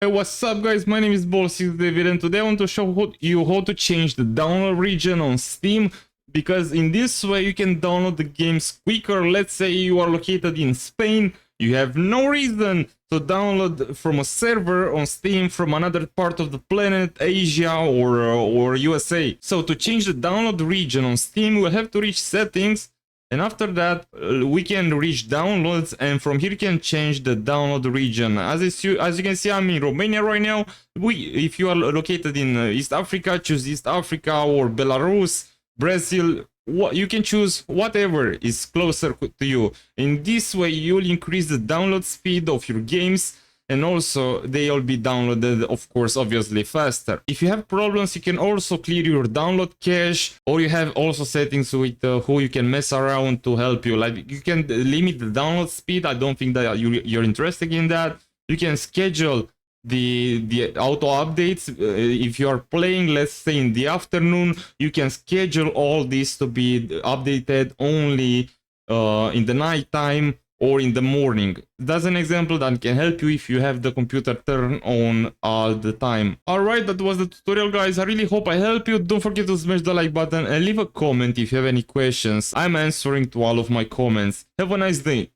Hey, what's up guys, my name is Ball6David and today I want to show you how to change the download region on Steam, because in this way you can download the games quicker. Let's say you are located in Spain, you have no reason to download from a server on Steam from another part of the planet, Asia or USA. So to change the download region on Steam, we'll have to reach settings. And after that, we can reach downloads, and from here you can change the download region. As you can see, I'm in Romania right now. If you are located in East Africa, choose East Africa or Belarus, Brazil. You can choose whatever is closer to you. In this way, you'll increase the download speed of your games. And also, they'll be downloaded, of course, obviously faster. If you have problems, you can also clear your download cache, or you have also settings with who you can mess around to help you. Like, you can limit the download speed. I don't think that you're interested in that. You can schedule the auto updates. If you are playing, let's say in the afternoon, you can schedule all this to be updated only in the night time or in the morning. That's an example that can help you if you have the computer turned on all the time. Alright, that was the tutorial, guys. I really hope I helped you. Don't forget to smash the like button and leave a comment if you have any questions. I'm answering to all of my comments. Have a nice day.